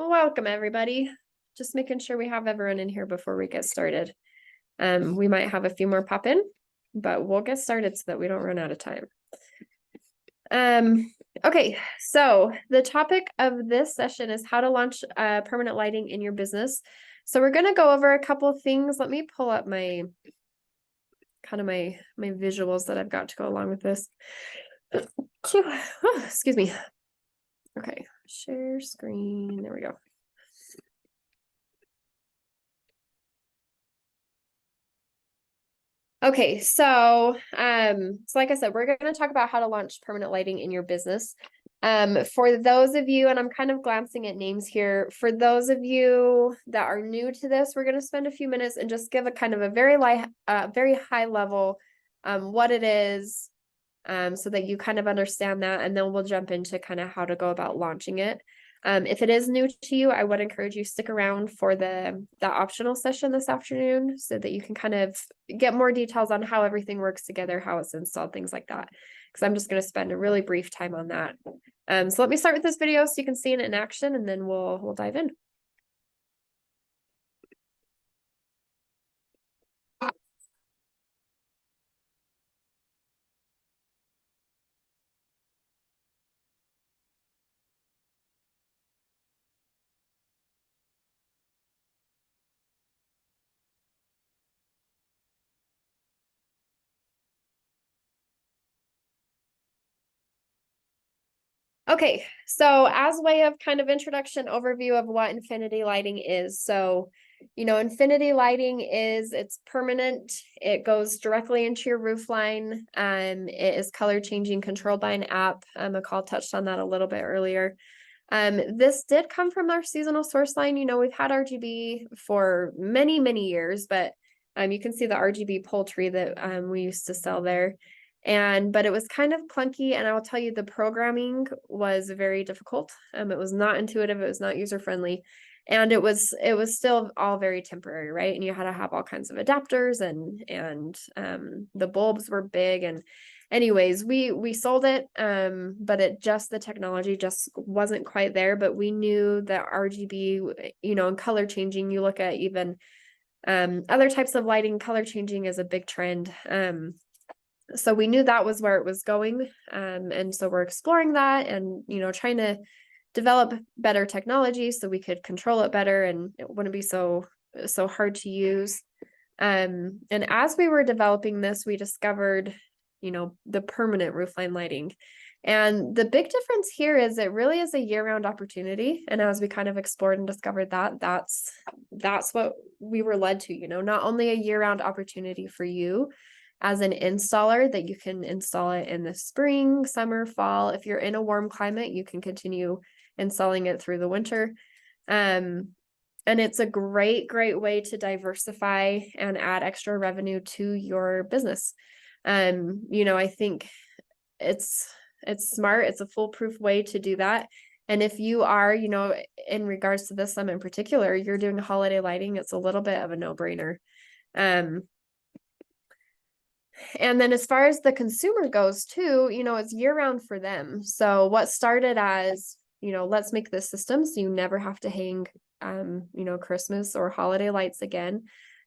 Welcome everybody. Just making sure we have everyone in here before we get started. We might have a few more pop in, but we'll get started so that we don't run out of time. Okay, so the topic of this session is how to launch permanent lighting in your business. So we're going to go over a couple of things. Let me pull up my my visuals that I've got to go along with this. Oh, excuse me. Okay, share screen. There we go. Okay, so like I said, we're going to talk about how to launch permanent lighting in your business. For those of you, and I'm kind of glancing at names here, for those of you that are new to this, we're going to spend a few minutes and just give a kind of a very high level what it is, so that you kind of understand that, and then we'll jump into kind of how to go about launching it. If it is new to you, I would encourage you to stick around for the optional session this afternoon so that you can kind of get more details on how everything works together, how it's installed, things like that. Because I'm just going to spend a really brief time on that. So let me start with this video so you can see it in action, and then we'll dive in. Okay, so as way of kind of introduction overview of what infinity lighting is. So, infinity lighting it's permanent. It goes directly into your roof line. It is color changing, controlled by an app. McCall touched on that a little bit earlier. This did come from our seasonal source line. We've had RGB for many, many years, but you can see the RGB poultry that we used to sell there. But it was kind of clunky, and I will tell you the programming was very difficult. It was not intuitive, it was not user friendly, and it was still all very temporary, right? And you had to have all kinds of adapters, and the bulbs were big, and anyways, we sold it, but the technology just wasn't quite there. But we knew that RGB, and color changing, you look at even other types of lighting, color changing is a big trend. So we knew that was where it was going. And so we're exploring that and, trying to develop better technology so we could control it better and it wouldn't be so hard to use. And as we were developing this, we discovered, the permanent roofline lighting. And the big difference here is it really is a year-round opportunity. And as we kind of explored and discovered that's what we were led to, not only a year-round opportunity for you as an installer, that you can install it in the spring, summer, fall. If you're in a warm climate, you can continue installing it through the winter. And it's a great way to diversify and add extra revenue to your business. I think it's smart. It's a foolproof way to do that. And if you are, in regards to this in particular, you're doing holiday lighting, it's a little bit of a no-brainer. And then as far as the consumer goes too, it's year round for them. So what started as, let's make this system so you never have to hang, Christmas or holiday lights again,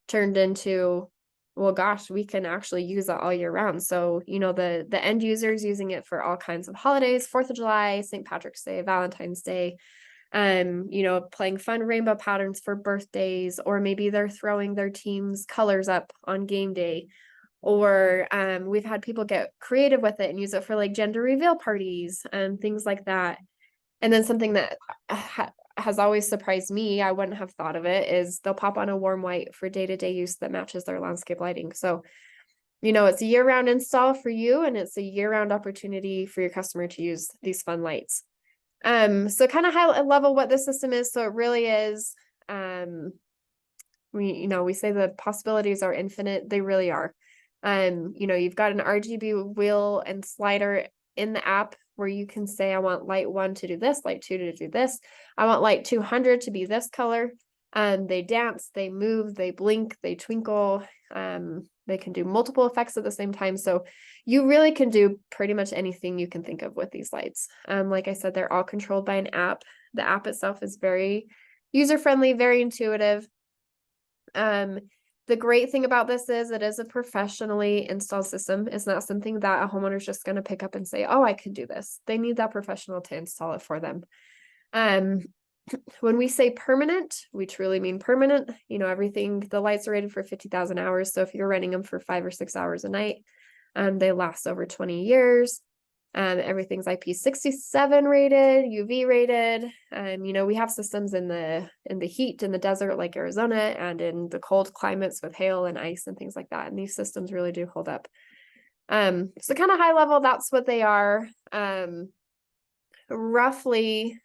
turned into, well, gosh, we can actually use it all year round. So, the end users using it for all kinds of holidays, 4th of July, St. Patrick's Day, Valentine's Day, playing fun rainbow patterns for birthdays, or maybe they're throwing their team's colors up on game day. Or we've had people get creative with it and use it for like gender reveal parties and things like that. And then something that has always surprised me, I wouldn't have thought of it, is they'll pop on a warm white for day-to-day use that matches their landscape lighting. So, it's a year-round install for you, and it's a year-round opportunity for your customer to use these fun lights. So kind of high level what the system is. So it really is, we say the possibilities are infinite. They really are. You've got an RGB wheel and slider in the app where you can say, I want light 1 to do this, light 2 to do this. I want light 200 to be this color. They dance, they move, they blink, they twinkle. They can do multiple effects at the same time. So you really can do pretty much anything you can think of with these lights. Like I said, they're all controlled by an app. The app itself is very user-friendly, very intuitive. The great thing about this is it is a professionally installed system. It's not something that a homeowner is just going to pick up and say, oh, I can do this. They need that professional to install it for them. When we say permanent, we truly mean permanent. You know, everything, the lights are rated for 50,000 hours. So if you're renting them for 5 or 6 hours a night, they last over 20 years. Everything's IP67 rated, UV rated. You know, we have systems in the heat in the desert like Arizona and in the cold climates with hail and ice and things like that. And these systems really do hold up. So kind of high level, that's what they are. Roughly,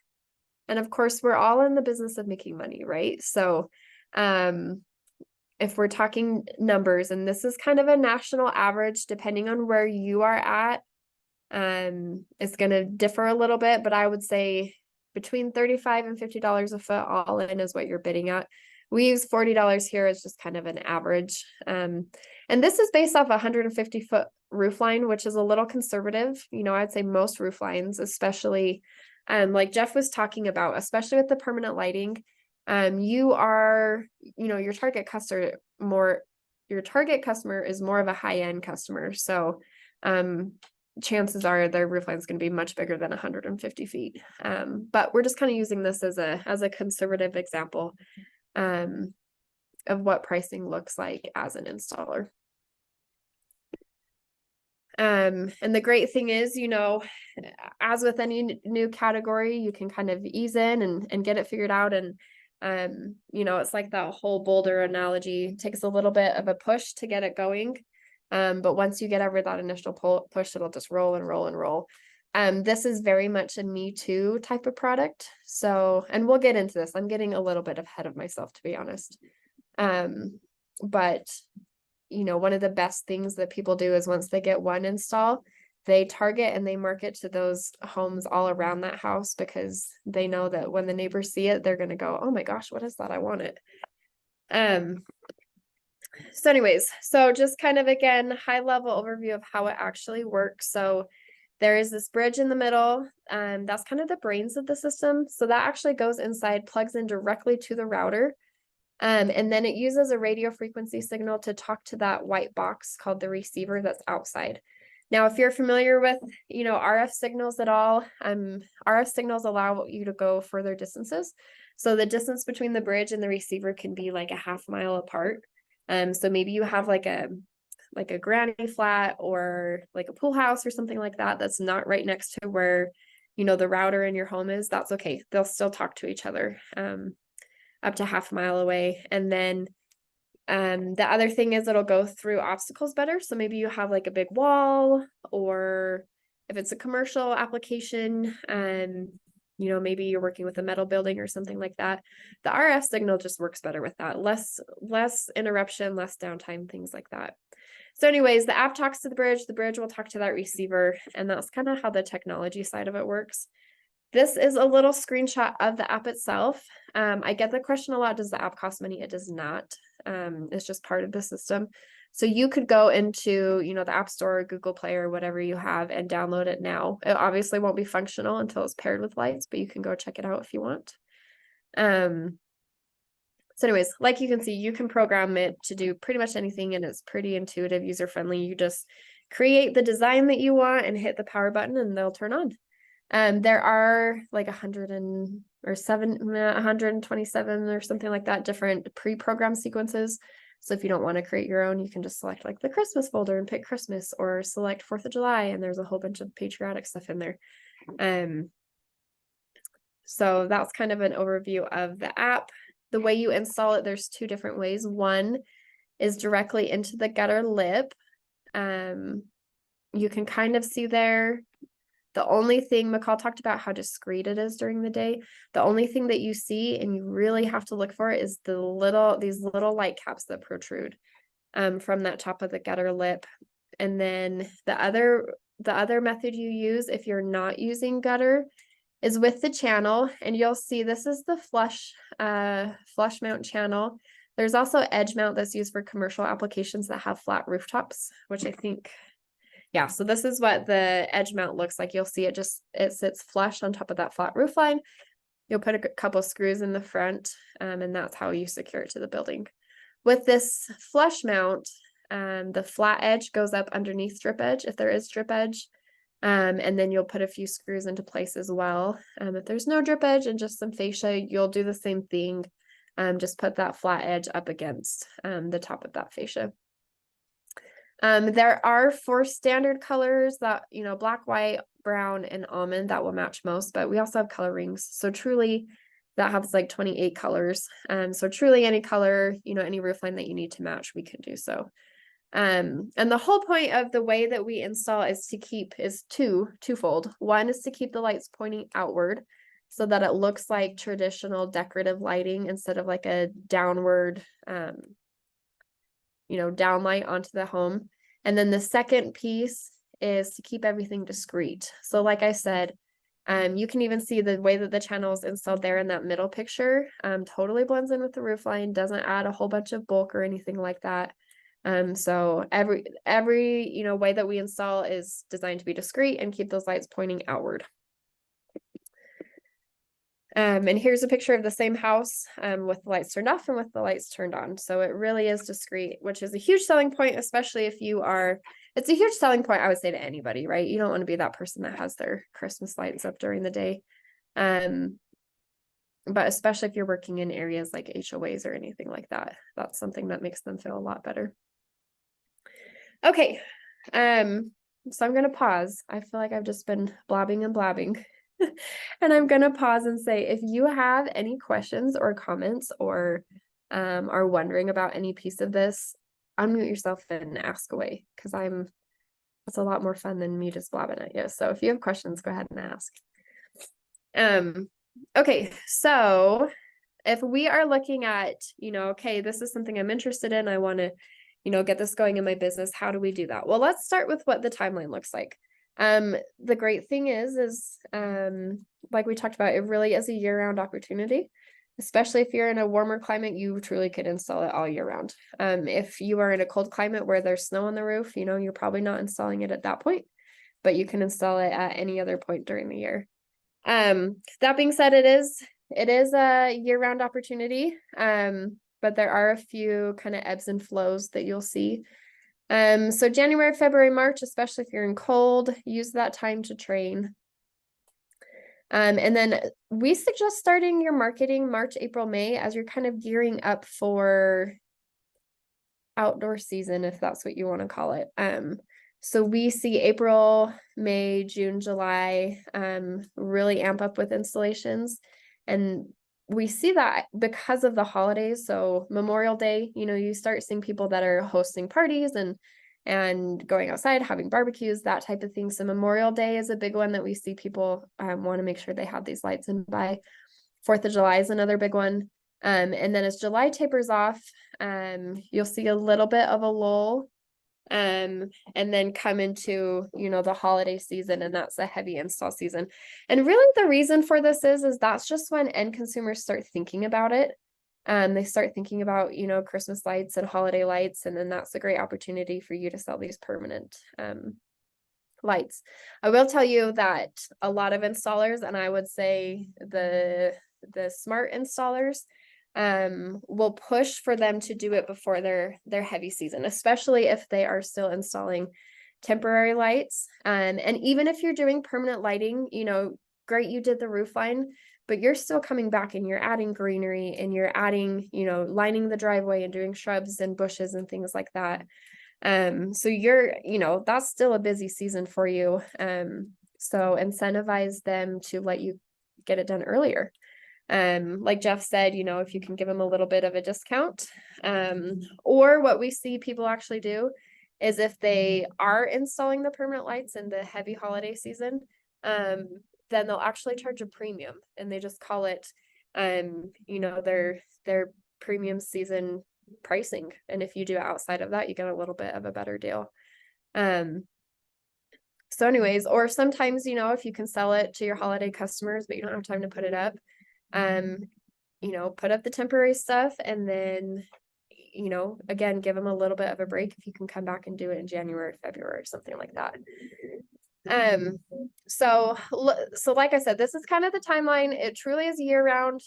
and of course, we're all in the business of making money, right? So if we're talking numbers, and this is kind of a national average, depending on where you are at, it's going to differ a little bit, but I would say between $35 and $50 a foot all in is what you're bidding at. We use $40 here as just kind of an average. And this is based off a 150-foot roof line, which is a little conservative. You know, I'd say most roof lines, especially like Jeff was talking about, especially with the permanent lighting, you know, your target customer is more of a high-end customer. So chances are their roof line is going to be much bigger than 150 feet. But we're just kind of using this as a conservative example of what pricing looks like as an installer. And the great thing is, you know, as with any new category, you can kind of ease in and get it figured out. And, you know, it's like that whole boulder analogy. It takes a little bit of a push to get it going. But once you get over that initial push, it'll just roll and roll and roll. This is very much a Me Too type of product. So, and we'll get into this. I'm getting a little bit ahead of myself, to be honest. But you know, one of the best things that people do is once they get one install, they target and they market to those homes all around that house, because they know that when the neighbors see it, they're going to go, oh my gosh, what is that? I want it. So anyways, so just kind of, again, high level overview of how it actually works. So there is this bridge in the middle, and that's kind of the brains of the system. So that actually goes inside, plugs in directly to the router. And then it uses a radio frequency signal to talk to that white box called the receiver that's outside. Now, if you're familiar with, you know, RF signals at all, RF signals allow you to go further distances. So the distance between the bridge and the receiver can be like a half mile apart. So maybe you have like a granny flat or like a pool house or something like that that's not right next to where, you know, the router in your home is. That's okay. They'll still talk to each other. Up to half a mile away. And then the other thing is it'll go through obstacles better. So maybe you have like a big wall, or if it's a commercial application, you know, maybe you're working with a metal building or something like that. The RF signal just works better with that. Less interruption, less downtime, things like that. So anyways, the app talks to the bridge will talk to that receiver, and that's kind of how the technology side of it works. This is a little screenshot of the app itself. I get the question a lot, does the app cost money? It does not. It's just part of the system. So you could go into, you know, the App Store or Google Play or whatever you have and download it now. It obviously won't be functional until it's paired with lights, but you can go check it out if you want. So anyways, like you can see, you can program it to do pretty much anything, and it's pretty intuitive, user-friendly. You just create the design that you want and hit the power button and they'll turn on. There are like 127 or something like that, different pre-programmed sequences. So if you don't want to create your own, you can just select like the Christmas folder and pick Christmas, or select 4th of July, and there's a whole bunch of patriotic stuff in there. So that's kind of an overview of the app. The way you install it, there's 2 different ways. One is directly into the gutter lip. You can kind of see there. The only thing, McCall talked about how discreet it is during the day. The only thing that you see, and you really have to look for, is these little light caps that protrude from that top of the gutter lip. And then the other method you use if you're not using gutter is with the channel, and you'll see this is the flush mount channel. There's also edge mount that's used for commercial applications that have flat rooftops, which I think. Yeah, so this is what the edge mount looks like. You'll see it sits flush on top of that flat roof line. You'll put a couple screws in the front, and that's how you secure it to the building. With this flush mount, the flat edge goes up underneath drip edge, if there is drip edge. And then you'll put a few screws into place as well. If there's no drip edge and just some fascia, you'll do the same thing. Just put that flat edge up against the top of that fascia. There are 4 standard colors that, you know, black, white, brown, and almond that will match most, but we also have color rings. So truly that has like 28 colors. So truly any color, you know, any roof line that you need to match, we can do so. And the whole point of the way that we install is twofold. One is to keep the lights pointing outward so that it looks like traditional decorative lighting instead of like a downward, you know, downlight onto the home. And then the second piece is to keep everything discreet. So like I said, you can even see the way that the channel is installed there in that middle picture, totally blends in with the roof line, doesn't add a whole bunch of bulk or anything like that. So every, you know, way that we install is designed to be discreet and keep those lights pointing outward. And here's a picture of the same house, with the lights turned off and with the lights turned on. So it really is discreet, which is a huge selling point, especially if you are, it's a huge selling point, I would say, to anybody, right? You don't want to be that person that has their Christmas lights up during the day. But especially if you're working in areas like HOAs or anything like that, that's something that makes them feel a lot better. Okay, so I'm gonna pause. I feel like I've just been blabbing and blabbing. And I'm gonna pause and say, if you have any questions or comments or are wondering about any piece of this, unmute yourself and ask away, because it's a lot more fun than me just blabbing at you. So if you have questions, go ahead and ask. Okay, so if we are looking at, you know, okay, this is something I'm interested in, I want to, you know, get this going in my business, how do we do that? Well, let's start with what the timeline looks like. The great thing is like we talked about, it really is a year-round opportunity, especially if you're in a warmer climate, you truly could install it all year round. If you are in a cold climate where there's snow on the roof, you know, you're probably not installing it at that point, but you can install it at any other point during the year. That being said, it is a year-round opportunity. But there are a few kind of ebbs and flows that you'll see. So January, February, March, especially if you're in cold, use that time to train. And then we suggest starting your marketing March, April, May, as you're kind of gearing up for outdoor season, if that's what you want to call it. So we see April, May, June, July really amp up with installations. And we see that because of the holidays. So Memorial Day, you know, you start seeing people that are hosting parties and going outside, having barbecues, that type of thing. So Memorial Day is a big one that we see people want to make sure they have these lights in by. 4th of July is another big one. And then as July tapers off, you'll see a little bit of a lull. And then come into, you know, the holiday season, and that's a heavy install season. And really the reason for this is that's just when end consumers start thinking about it. They start thinking about, you know, Christmas lights and holiday lights, and then that's a great opportunity for you to sell these permanent lights. I will tell you that a lot of installers, and I would say the smart installers, will push for them to do it before their heavy season, especially if they are still installing temporary lights. And even if you're doing permanent lighting, you know, great, you did the roof line, but you're still coming back and you're adding greenery and you're adding, you know, lining the driveway and doing shrubs and bushes and things like that. So you're, you know, that's still a busy season for you. So incentivize them to let you get it done earlier. Like Jeff said, you know, if you can give them a little bit of a discount, or what we see people actually do is if they are installing the permanent lights in the heavy holiday season, then they'll actually charge a premium, and they just call it, you know, their premium season pricing. And if you do it outside of that, you get a little bit of a better deal. So anyways, or sometimes, you know, if you can sell it to your holiday customers, but you don't have time to put it up, you know, put up the temporary stuff, and then, you know, again, give them a little bit of a break if you can come back and do it in January, February, or something like that. So like I said, this is kind of the timeline. It truly is year-round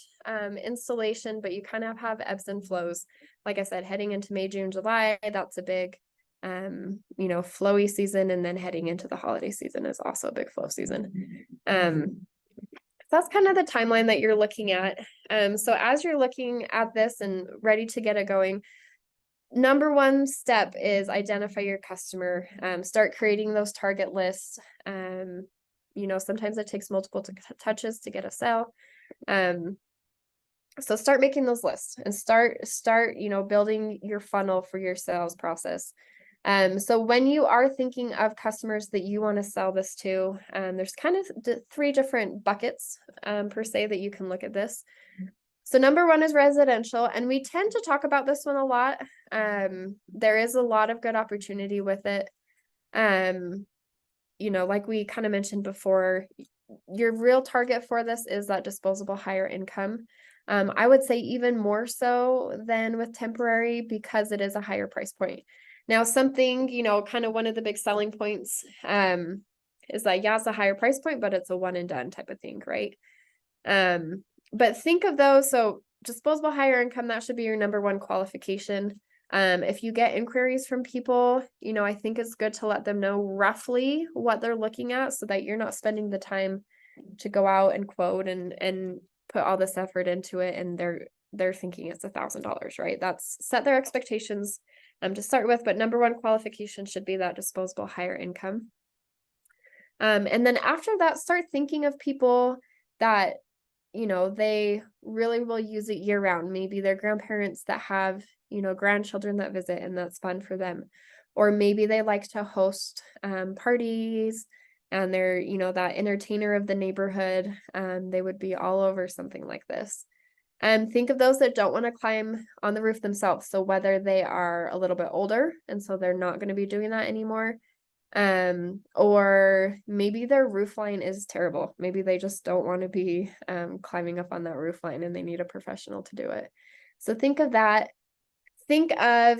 installation, but you kind of have ebbs and flows. Like I said, heading into May, June, July, that's a big, flowy season. And then heading into the holiday season is also a big flow season. That's kind of the timeline that you're looking at. So as you're looking at this and ready to get it going, number one step is identify your customer. Start creating those target lists. Sometimes it takes multiple touches to get a sale. So start making those lists and start, building your funnel for your sales process. So when you are thinking of customers that you want to sell this to, there's kind of three different buckets, per se, that you can look at this. So number one is residential, and we tend to talk about this one a lot. There is a lot of good opportunity with it. Like we kind of mentioned before, your real target for this is that disposable higher income. I would say even more so than with temporary, because it is a higher price point. Now, something, kind of one of the big selling points, is that, yeah, it's a higher price point, but it's a one and done type of thing, right? But think of those. So disposable higher income, that should be your number one qualification. If you get inquiries from people, I think it's good to let them know roughly what they're looking at, so that you're not spending the time to go out and quote and put all this effort into it, and they're thinking it's $1,000, right? That's set their expectations to start with, but number one qualification should be that disposable higher income. And then after that, start thinking of people that they really will use it year round. Maybe they're grandparents that have, grandchildren that visit, and that's fun for them. Or maybe they like to host parties, and they're, that entertainer of the neighborhood. They would be all over something like this. Think of those that don't want to climb on the roof themselves. So whether they are a little bit older, and so they're not going to be doing that anymore, or maybe their roof line is terrible. Maybe they just don't want to be climbing up on that roof line, and they need a professional to do it. So think of that. Think of,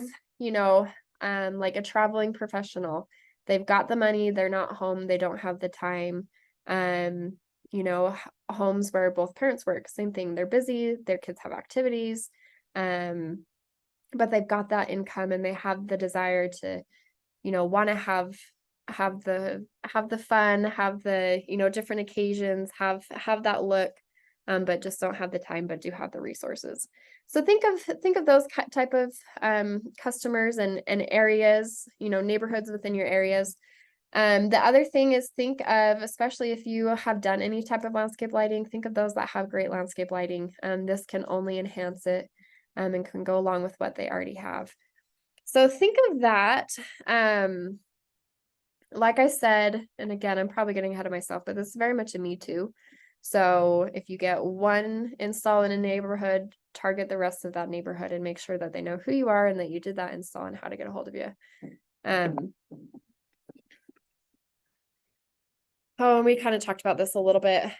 like a traveling professional. They've got the money, they're not home, they don't have the time. Homes where both parents work, same thing. They're busy, their kids have activities, but they've got that income, and they have the desire to, want to have the fun, have the, different occasions, have that look, but just don't have the time, but do have the resources. So think of those type of customers and areas, neighborhoods within your areas. The other thing is, think of, especially if you have done any type of landscape lighting, think of those that have great landscape lighting. This can only enhance it, and can go along with what they already have. So think of that. Like I said, and again, I'm probably getting ahead of myself, but this is very much a me too. So if you get one install in a neighborhood, target the rest of that neighborhood and make sure that they know who you are and that you did that install and how to get a hold of you. We kind of talked about this a little bit.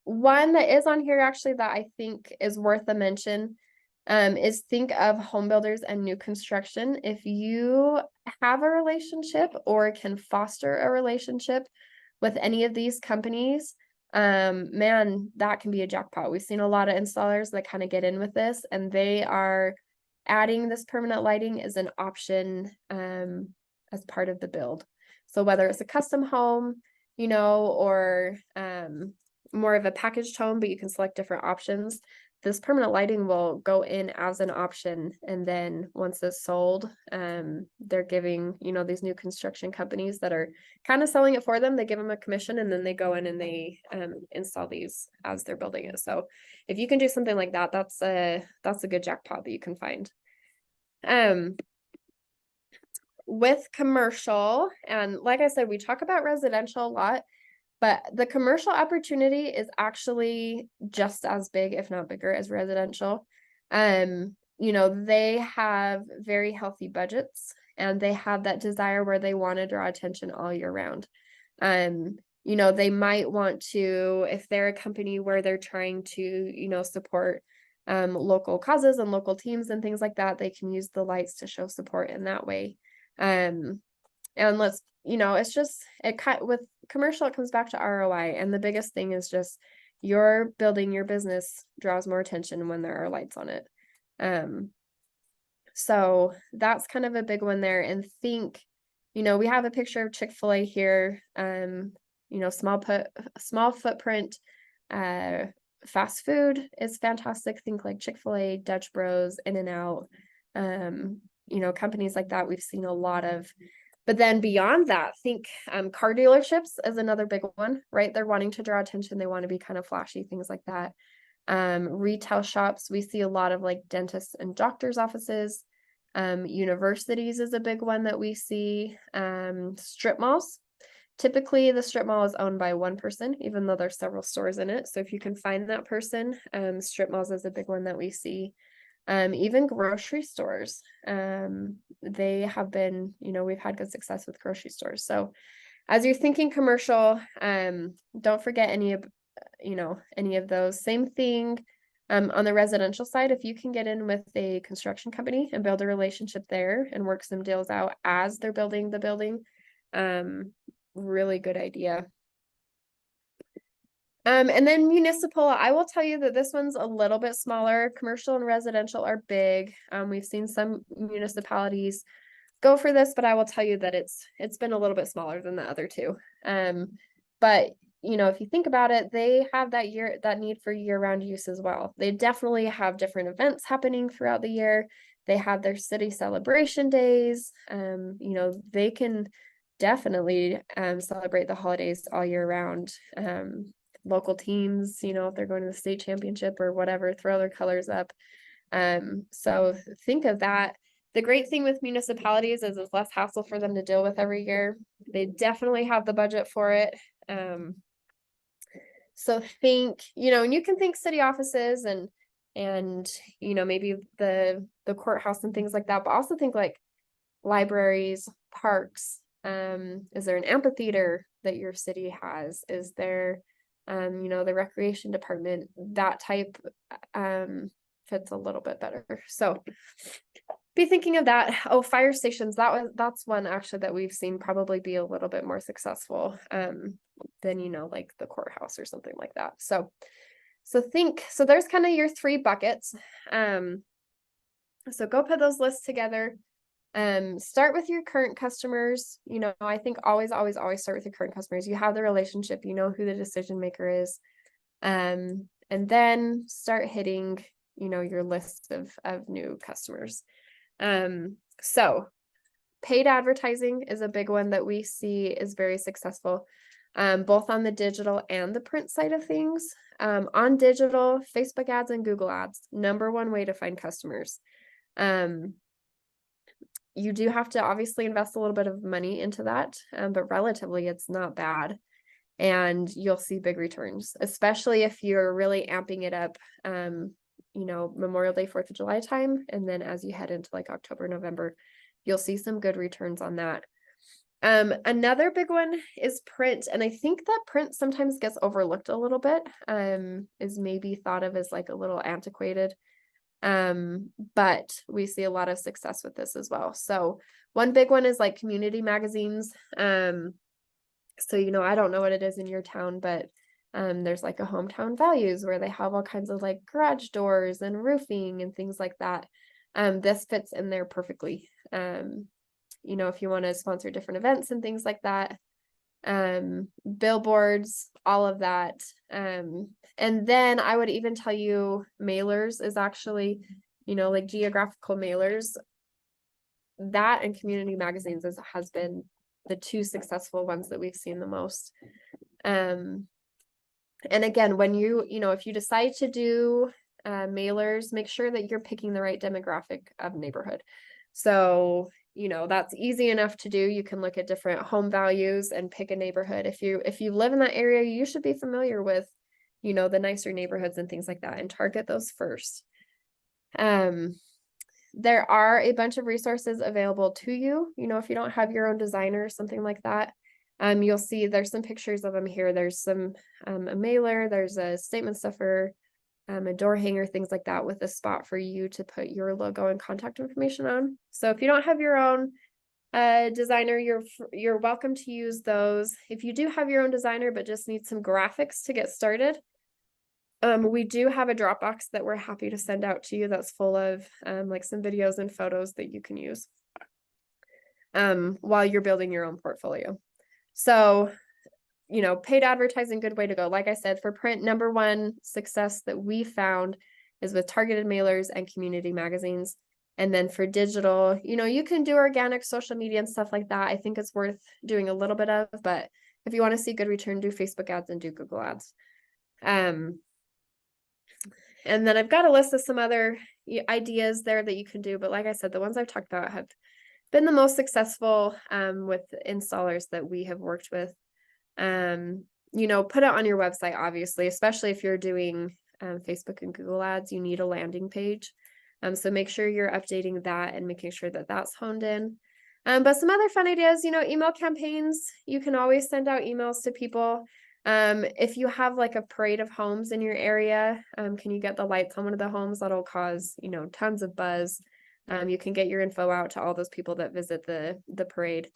One that is on here actually that I think is worth a mention is think of home builders and new construction. If you have a relationship or can foster a relationship with any of these companies, man, that can be a jackpot. We've seen a lot of installers that kind of get in with this, and they are adding this permanent lighting as an option as part of the build. So whether it's a custom home, or more of a packaged home, but you can select different options, this permanent lighting will go in as an option. And then once it's sold, they're giving, these new construction companies that are kind of selling it for them, they give them a commission, and then they go in and they install these as they're building it. So if you can do something like that, that's a good jackpot that you can find. With commercial, and like I said, we talk about residential a lot, but the commercial opportunity is actually just as big, if not bigger, as residential. They have very healthy budgets, and they have that desire where they want to draw attention all year round. They might want to, if they're a company where they're trying to, support local causes and local teams and things like that, they can use the lights to show support in that way. And let's, it's just, with commercial, it comes back to ROI. And the biggest thing is just your building your business draws more attention when there are lights on it. So that's kind of a big one there. And think, we have a picture of Chick-fil-A here. Small footprint, fast food is fantastic. Think like Chick-fil-A, Dutch Bros, In-N-Out, companies like that we've seen a lot of. But then beyond that, think car dealerships is another big one, right? They're wanting to draw attention. They want to be kind of flashy, things like that. Retail shops, we see a lot of like dentists and doctors' offices. Universities is a big one that we see. Strip malls. Typically, the strip mall is owned by one person, even though there's several stores in it. So if you can find that person, strip malls is a big one that we see. Even grocery stores, they have been, we've had good success with grocery stores. So as you're thinking commercial, don't forget any of those. Same thing on the residential side. If you can get in with a construction company and build a relationship there and work some deals out as they're building the building, really good idea. And then municipal, I will tell you that this one's a little bit smaller. Commercial and residential are big. We've seen some municipalities go for this, but I will tell you that it's been a little bit smaller than the other two. But if you think about it, they have that need for year-round use as well. They definitely have different events happening throughout the year. They have their city celebration days. They can definitely celebrate the holidays all year round. Local teams, if they're going to the state championship or whatever, throw their colors up. So think of that. The great thing with municipalities is it's less hassle for them to deal with every year. They definitely have the budget for it. So think, and you can think city offices and maybe the courthouse and things like that, but also think like libraries, parks. Is there an amphitheater that your city has? Is there the recreation department? That type fits a little bit better. So be thinking of that. Oh, fire stations. That's one actually that we've seen probably be a little bit more successful than like the courthouse or something like that. So there's kind of your three buckets. So go put those lists together. Start with your current customers. I think always start with your current customers. You have the relationship, you know who the decision maker is. And then start hitting, your list of new customers. So paid advertising is a big one that we see is very successful, both on the digital and the print side of things. On digital, Facebook ads and Google ads, number one way to find customers. You do have to obviously invest a little bit of money into that, but relatively it's not bad. And you'll see big returns, especially if you're really amping it up, Memorial Day, 4th of July time. And then as you head into like October, November, you'll see some good returns on that. Another big one is print. And I think that print sometimes gets overlooked a little bit, is maybe thought of as like a little antiquated. But we see a lot of success with this as well. So one big one is like community magazines. So, I don't know what it is in your town, but there's like a hometown values where they have all kinds of like garage doors and roofing and things like that. This fits in there perfectly. If you want to sponsor different events and things like that, billboards, all of that. And then I would even tell you mailers is actually, like geographical mailers. That and community magazines has been the two successful ones that we've seen the most. And again, when if you decide to do mailers, make sure that you're picking the right demographic of neighborhood. So, that's easy enough to do. You can look at different home values and pick a neighborhood. If you live in that area, you should be familiar with, the nicer neighborhoods and things like that, and target those first. There are a bunch of resources available to you. If you don't have your own designer or something like that, you'll see there's some pictures of them here. There's some a mailer, there's a statement stuffer, a door hanger, things like that, with a spot for you to put your logo and contact information on. So if you don't have your own, designer, you're welcome to use those. If you do have your own designer but just need some graphics to get started, we do have a Dropbox that we're happy to send out to you that's full of like some videos and photos that you can use while you're building your own portfolio. So, paid advertising, good way to go. Like I said, for print, number one success that we found is with targeted mailers and community magazines. And then for digital, you can do organic social media and stuff like that. I think it's worth doing a little bit of, but if you want to see good return, do Facebook ads and do Google ads. And then I've got a list of some other ideas there that you can do. But like I said, the ones I've talked about have been the most successful with installers that we have worked with. Put it on your website, obviously, especially if you're doing Facebook and Google ads, you need a landing page. So make sure you're updating that and making sure that that's honed in. But some other fun ideas, email campaigns, you can always send out emails to people. If you have like a parade of homes in your area, can you get the lights on one of the homes? That'll cause, tons of buzz. You can get your info out to all those people that visit the parade.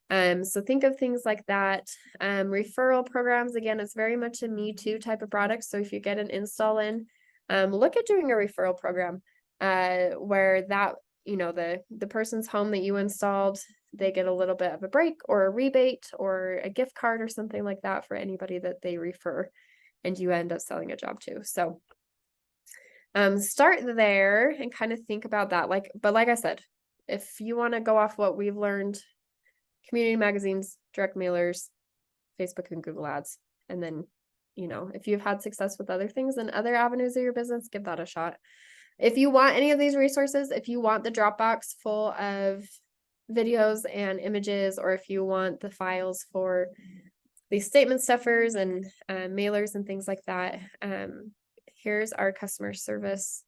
So think of things like that. Referral programs, again, it's very much a Me Too type of product. So if you get an install in, look at doing a referral program where that, the person's home that you installed, they get a little bit of a break or a rebate or a gift card or something like that for anybody that they refer, and you end up selling a job to. So start there and kind of think about that. But like I said, if you want to go off what we've learned, community magazines, direct mailers, Facebook and Google ads. And then, if you've had success with other things and other avenues of your business, give that a shot. If you want any of these resources, if you want the Dropbox full of videos and images, or if you want the files for these statement stuffers and mailers and things like that, here's our customer service.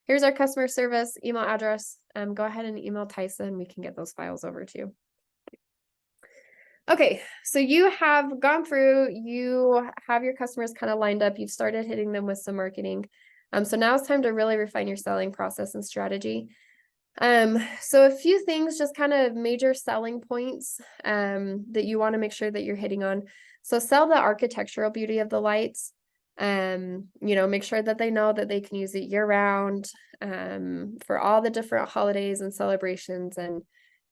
Here's our customer service email address. Go ahead and email Tyson. We can get those files over to you. Okay, so you have gone through, you have your customers kind of lined up. You've started hitting them with some marketing. So now it's time to really refine your selling process and strategy. So a few things, just kind of major selling points that you want to make sure that you're hitting on. So sell the architectural beauty of the lights. Make sure that they know that they can use it year round for all the different holidays and celebrations and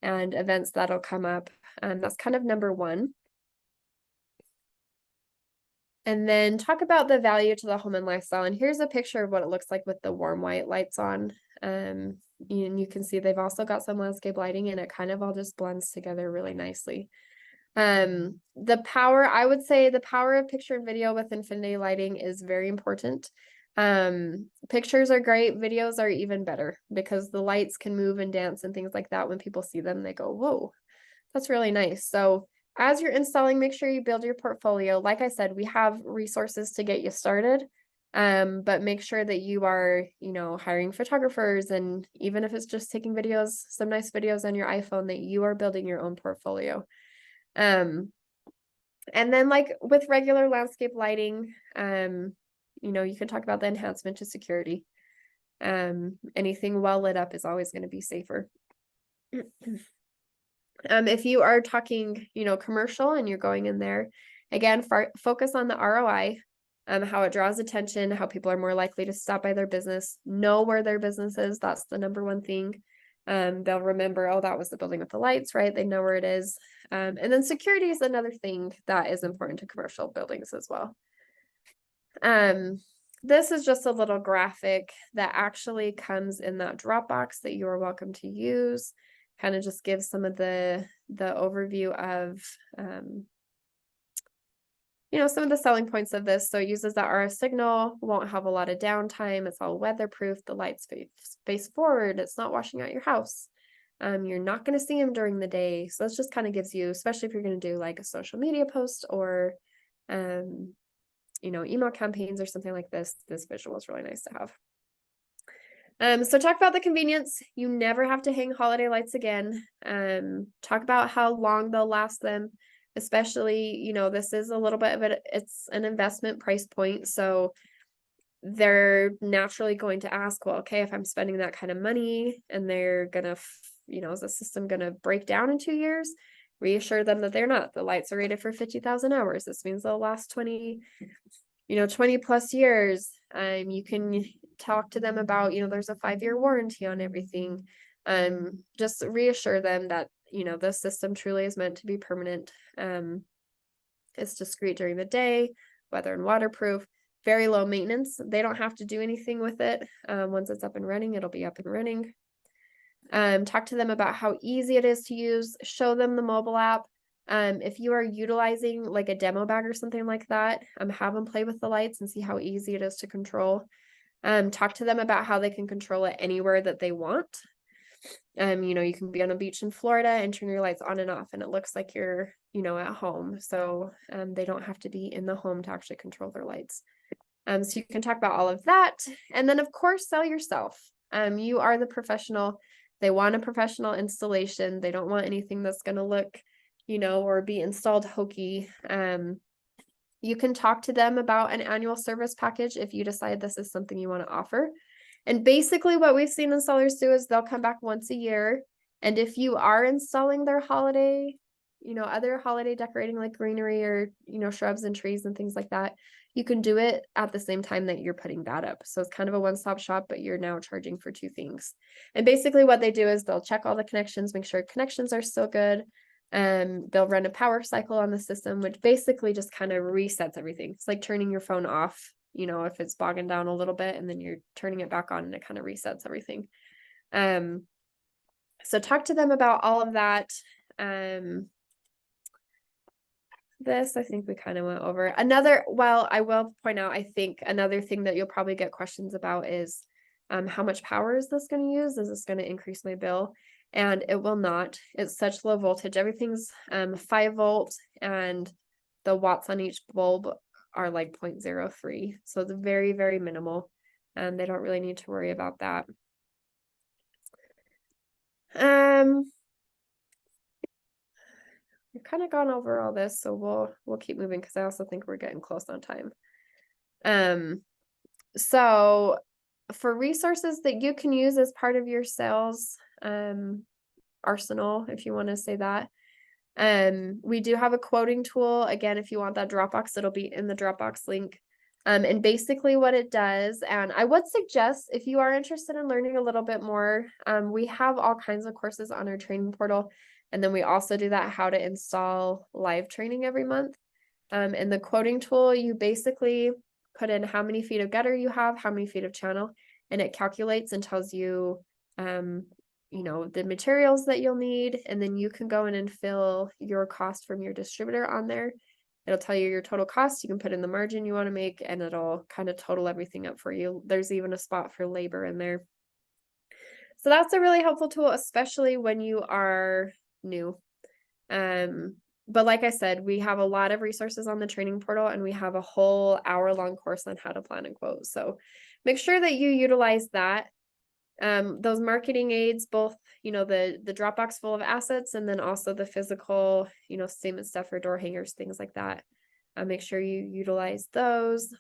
events that'll come up. That's kind of number one. And then talk about the value to the home and lifestyle. And here's a picture of what it looks like with the warm white lights on. And you can see they've also got some landscape lighting, and it kind of all just blends together really nicely. I would say the power of picture and video with infinity lighting is very important. Pictures are great, videos are even better because the lights can move and dance and things like that. When people see them, they go, whoa, that's really nice. So as you're installing, make sure you build your portfolio. Like I said, we have resources to get you started. But make sure that you are, hiring photographers, and even if it's just taking videos, some nice videos on your iPhone, that you are building your own portfolio. And then like with regular landscape lighting, you can talk about the enhancement to security. Anything well lit up is always going to be safer. If you are talking, commercial and you're going in there, again, focus on the ROI, how it draws attention, how people are more likely to stop by their business, know where their business is. That's the number one thing. They'll remember, oh, that was the building with the lights, right? They know where it is. And then security is another thing that is important to commercial buildings as well. This is just a little graphic that actually comes in that Dropbox that you are welcome to use. Kind of just gives some of the overview of, some of the selling points of this. So it uses that RF signal, won't have a lot of downtime. It's all weatherproof. The lights face forward. It's not washing out your house. You're not going to see them during the day. So this just kind of gives you, especially if you're going to do like a social media post or, email campaigns or something like this visual is really nice to have. So talk about the convenience. You never have to hang holiday lights again. Talk about how long they'll last them, especially, this is a little bit of it's an investment price point. So they're naturally going to ask, well, okay, if I'm spending that kind of money and they're going to is the system going to break down in 2 years? Reassure them that they're not. The lights are rated for 50,000 hours. This means they'll last 20 plus years. You can talk to them about, there's a 5-year warranty on everything. Just reassure them that, the system truly is meant to be permanent. It's discreet during the day, weather and waterproof, very low maintenance. They don't have to do anything with it. Once it's up and running, it'll be up and running. Talk to them about how easy it is to use, show them the mobile app. If you are utilizing like a demo bag or something like that, have them play with the lights and see how easy it is to control. Talk to them about how they can control it anywhere that they want. You can be on a beach in Florida and turn your lights on and off, and it looks like you're, at home. So they don't have to be in the home to actually control their lights. So you can talk about all of that. And then, of course, sell yourself. You are the professional. They want a professional installation. They don't want anything that's going to look, or be installed hokey. You can talk to them about an annual service package if you decide this is something you want to offer. And basically what we've seen installers do is they'll come back once a year. And if you are installing their holiday, other holiday decorating like greenery or, shrubs and trees and things like that, you can do it at the same time that you're putting that up. So it's kind of a one-stop shop, but you're now charging for 2 things. And basically what they do is they'll check all the connections, make sure connections are still good. They'll run a power cycle on the system, which basically just kind of resets everything. It's like turning your phone off, if it's bogging down a little bit, and then you're turning it back on and it kind of resets everything. So talk to them about all of that. This, I think we kind of went over. I will point out, I think another thing that you'll probably get questions about is how much power is this going to use? Is this going to increase my bill? And it will not. It's such low voltage. Everything's 5 volt, and the watts on each bulb are like 0.03. So it's very, very minimal. And they don't really need to worry about that. We've kind of gone over all this, so we'll keep moving because I also think we're getting close on time. So for resources that you can use as part of your sales arsenal, if you want to say that, we do have a quoting tool. Again, if you want that Dropbox, it'll be in the Dropbox link. And basically what it does, and I would suggest if you are interested in learning a little bit more, we have all kinds of courses on our training portal. And then we also do that how to install live training every month. In the quoting tool, you basically put in how many feet of gutter you have, how many feet of channel, and it calculates and tells you, the materials that you'll need. And then you can go in and fill your cost from your distributor on there. It'll tell you your total cost. You can put in the margin you want to make, and it'll kind of total everything up for you. There's even a spot for labor in there. So that's a really helpful tool, especially when you are new. But like I said, we have a lot of resources on the training portal, and we have a whole hour-long course on how to plan and quote. So make sure that you utilize that. Those marketing aids, both, the Dropbox full of assets, and then also the physical, statement stuff for door hangers, things like that. Make sure you utilize those.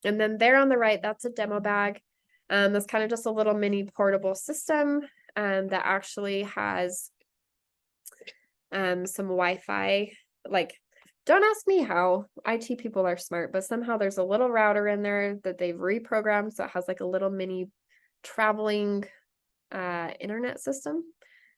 And then there on the right, that's a demo bag. That's kind of just a little mini portable system that actually has some Wi-Fi. Like, don't ask me how. IT people are smart, but somehow there's a little router in there that they've reprogrammed, so it has like a little mini traveling internet system,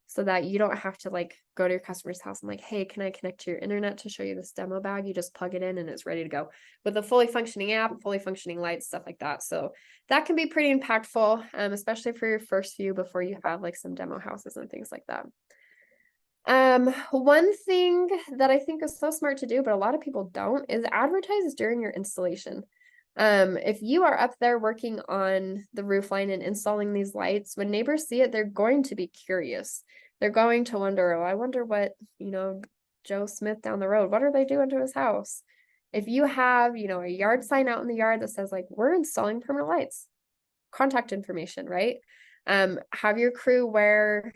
so that you don't have to like go to your customer's house and like, hey, can I connect to your internet to show you this demo bag? You just plug it in and it's ready to go with a fully functioning app, fully functioning lights, stuff like that. So that can be pretty impactful, especially for your first few before you have like some demo houses and things like that. One thing that I think is so smart to do, but a lot of people don't, is advertise during your installation. If you are up there working on the roof line and installing these lights, when neighbors see it, they're going to be curious. They're going to wonder, oh, I wonder what, Joe Smith down the road, what are they doing to his house? If you have, a yard sign out in the yard that says like, we're installing permanent lights, contact information, right? Have your crew wear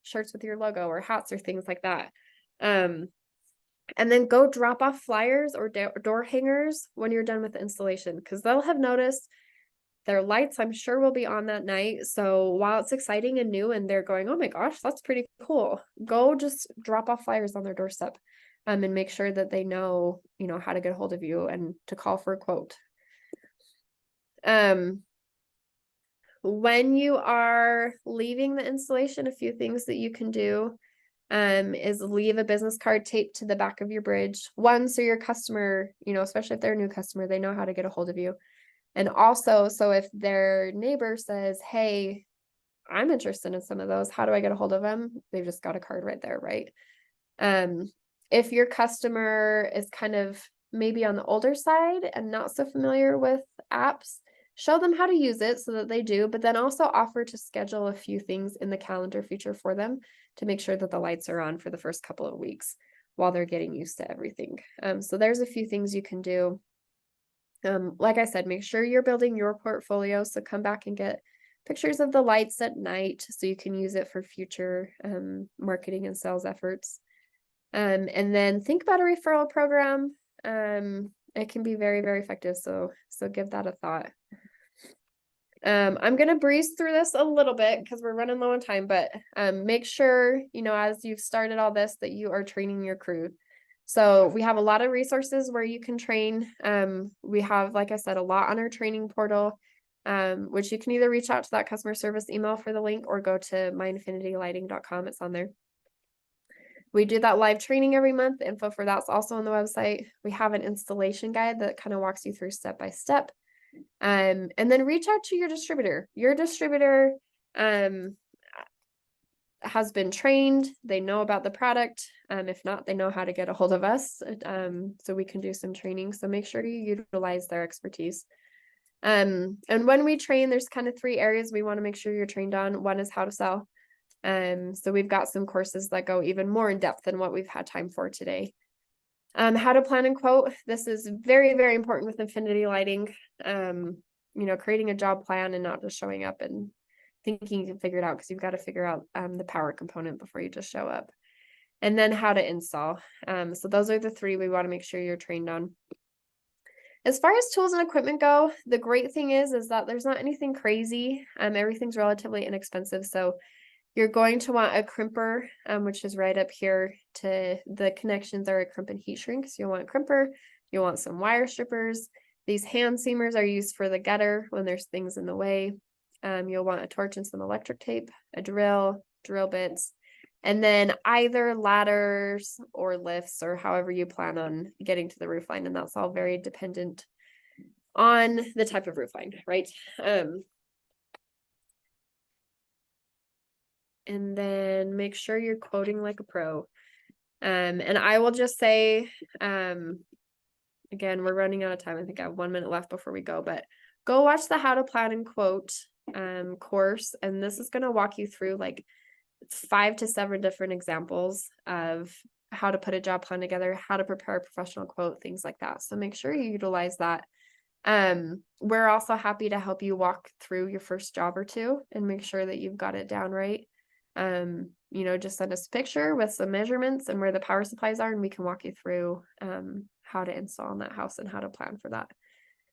shirts with your logo or hats or things like that. And then go drop off flyers or door hangers when you're done with the installation, because they'll have noticed their lights, I'm sure, will be on that night. So while it's exciting and new and they're going, oh my gosh, that's pretty cool, go just drop off flyers on their doorstep, and make sure that they know, how to get a hold of you and to call for a quote. When you are leaving the installation, a few things that you can do is leave a business card taped to the back of your bridge. One, so your customer, especially if they're a new customer, they know how to get a hold of you. And also, so if their neighbor says, hey, I'm interested in some of those, how do I get a hold of them? They've just got a card right there, right? If your customer is kind of maybe on the older side and not so familiar with apps, show them how to use it so that they do, but then also offer to schedule a few things in the calendar feature for them to make sure that the lights are on for the first couple of weeks while they're getting used to everything. So there's a few things you can do. Like I said, make sure you're building your portfolio. So come back and get pictures of the lights at night so you can use it for future marketing and sales efforts. And then think about a referral program. It can be very, very effective. So give that a thought. I'm gonna breeze through this a little bit because we're running low on time, but make sure, as you've started all this, that you are training your crew. So we have a lot of resources where you can train. We have, like I said, a lot on our training portal, which you can either reach out to that customer service email for the link or go to myinfinitylighting.com. It's on there. We do that live training every month. The info for that's also on the website. We have an installation guide that kind of walks you through step by step. And then reach out to your distributor. Your distributor has been trained. They know about the product. If not, they know how to get a hold of us. So we can do some training. So make sure you utilize their expertise. And when we train, there's kind of 3 areas we want to make sure you're trained on. One is how to sell. So we've got some courses that go even more in depth than what we've had time for today. How to plan and quote. This is very, very important with Infinity Lighting. Creating a job plan and not just showing up and thinking you can figure it out, because you've got to figure out the power component before you just show up. And then how to install. So those are the 3 we want to make sure you're trained on. As far as tools and equipment go, the great thing is that there's not anything crazy. Everything's relatively inexpensive. So you're going to want a crimper, which is right up here to the connections are a crimp and heat shrink. So you'll want a crimper, you'll want some wire strippers. These hand seamers are used for the gutter when there's things in the way. You'll want a torch and some electric tape, a drill bits, and then either ladders or lifts or however you plan on getting to the roof line. And that's all very dependent on the type of roof line, right? And then make sure you're quoting like a pro. And I will just say, again, we're running out of time. I think I have 1 minute left before we go, but go watch the How to Plan and Quote course. And this is going to walk you through like 5 to 7 different examples of how to put a job plan together, how to prepare a professional quote, things like that. So make sure you utilize that. We're also happy to help you walk through your first job or 2 and make sure that you've got it down right. Just send us a picture with some measurements and where the power supplies are, and we can walk you through how to install in that house and how to plan for that.